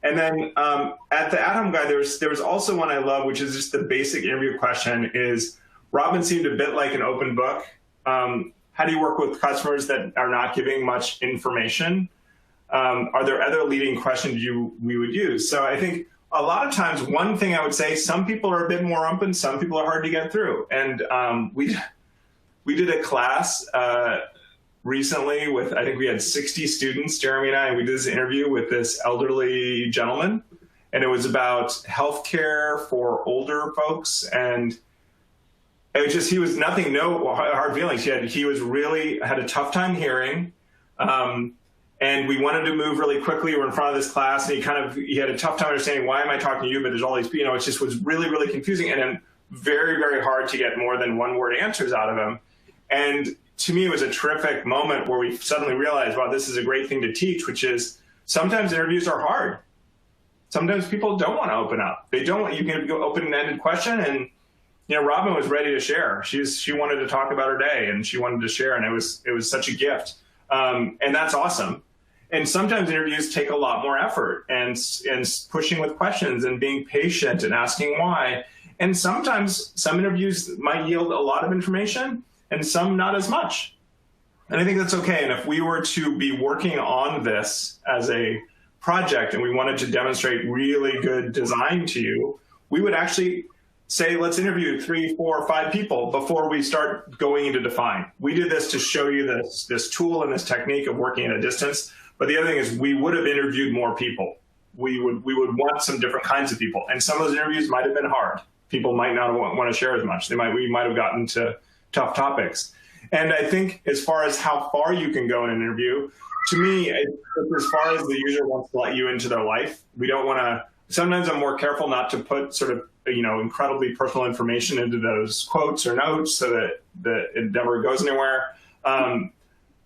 S1: And then at the at-home guide, there was also one I love, which is just the basic interview question is, Robin seemed a bit like an open book. How do you work with customers that are not giving much information? Are there other leading questions we would use? So I think a lot of times, one thing I would say, some people are a bit more open, some people are hard to get through. And we did a class recently with, I think we had 60 students, Jeremy and I, and we did this interview with this elderly gentleman. And it was about healthcare for older folks. And it was just, he was nothing, no hard feelings. He was really had a tough time hearing. And we wanted to move really quickly. We're in front of this class, and he had a tough time understanding, why am I talking to you? But there's all these, it just was really, really confusing, and then very, very hard to get more than one word answers out of him. And to me, it was a terrific moment where we suddenly realized, wow, this is a great thing to teach, which is sometimes interviews are hard. Sometimes people don't want to open up. They don't want, you can go open-ended question, and Robin was ready to share. She wanted to talk about her day, and she wanted to share, and it was such a gift. And that's awesome. And sometimes interviews take a lot more effort and pushing with questions and being patient and asking why. And sometimes some interviews might yield a lot of information and some not as much. And I think that's okay. And if we were to be working on this as a project and we wanted to demonstrate really good design to you, we would actually say, let's interview 3, 4, 5 people before we start going into define. We did this to show you this tool and this technique of working at a distance. But the other thing is we would have interviewed more people. We would want some different kinds of people. And some of those interviews might have been hard. People might not want to share as much. We might have gotten to tough topics. And I think as far as how far you can go in an interview, to me, as far as the user wants to let you into their life, we don't want to, sometimes I'm more careful not to put sort of, incredibly personal information into those quotes or notes so that it never goes anywhere.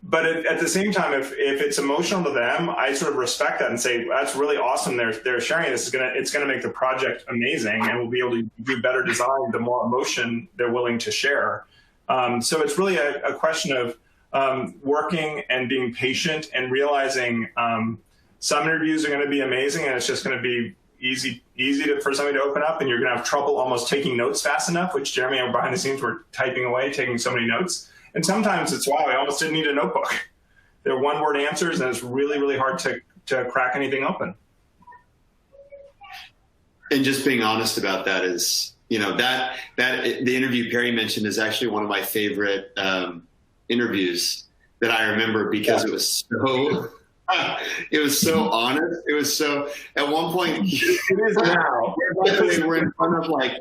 S1: But at the same time, if it's emotional to them, I sort of respect that and say, that's really awesome. They're sharing this. It's gonna make the project amazing, and we'll be able to do better design the more emotion they're willing to share. So it's really a question of working and being patient and realizing some interviews are going to be amazing, and it's just going to be easy for somebody to open up, and you're going to have trouble almost taking notes fast enough, which Jeremy and behind the scenes were typing away, taking so many notes. And sometimes it's, wow, I almost didn't need a notebook. They're one-word answers, and it's really, really hard to crack anything open.
S2: And just being honest about that is, that the interview Perry mentioned is actually one of my favorite interviews that I remember because it was so honest. It was so, at one point, it is now. We're in front of like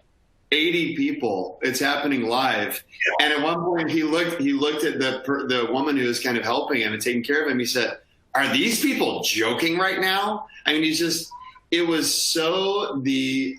S2: 80 people. It's happening live. And at one point he looked at the woman who was kind of helping him and taking care of him. He said, are these people joking right now? I mean, it was so the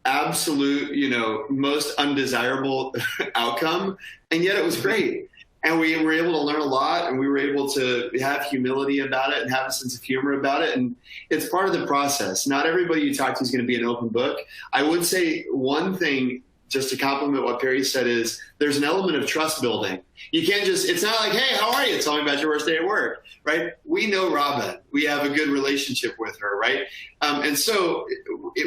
S2: absolute, most undesirable outcome. And yet it was great. And we were able to learn a lot, and we were able to have humility about it and have a sense of humor about it. And it's part of the process. Not everybody you talk to is going to be an open book. I would say one thing, just to compliment what Perry said, is there's an element of trust building. You can't it's not like, hey, how are you? Tell me about your worst day at work, right? We know Robin. We have a good relationship with her, right? And so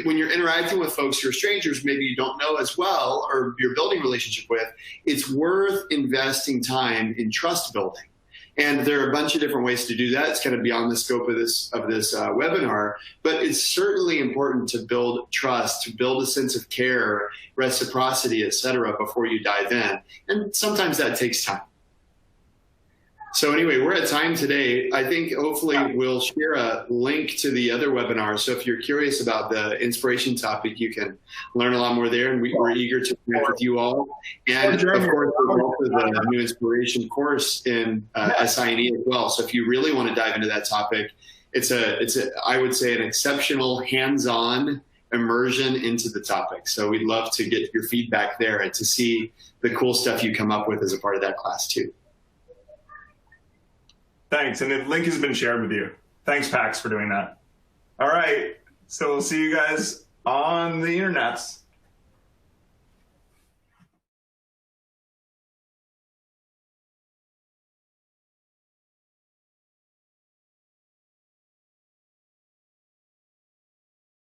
S2: when you're interacting with folks who are strangers, maybe you don't know as well, or you're building a relationship with, it's worth investing time in trust building. And there are a bunch of different ways to do that. It's kind of beyond the scope of this webinar, but it's certainly important to build trust, to build a sense of care, reciprocity, et cetera, before you dive in. And sometimes that takes time. So anyway, we're at time today. I think hopefully we'll share a link to the other webinar. So if you're curious about the inspiration topic, you can learn a lot more there. And we're eager to connect with you all. And of course, there's also the new inspiration course in SINE as well. So if you really want to dive into that topic, it's I would say an exceptional hands-on immersion into the topic. So we'd love to get your feedback there and to see the cool stuff you come up with as a part of that class too.
S1: Thanks, and the link has been shared with you. Thanks, Pax, for doing that. All right, so we'll see you guys on the internets.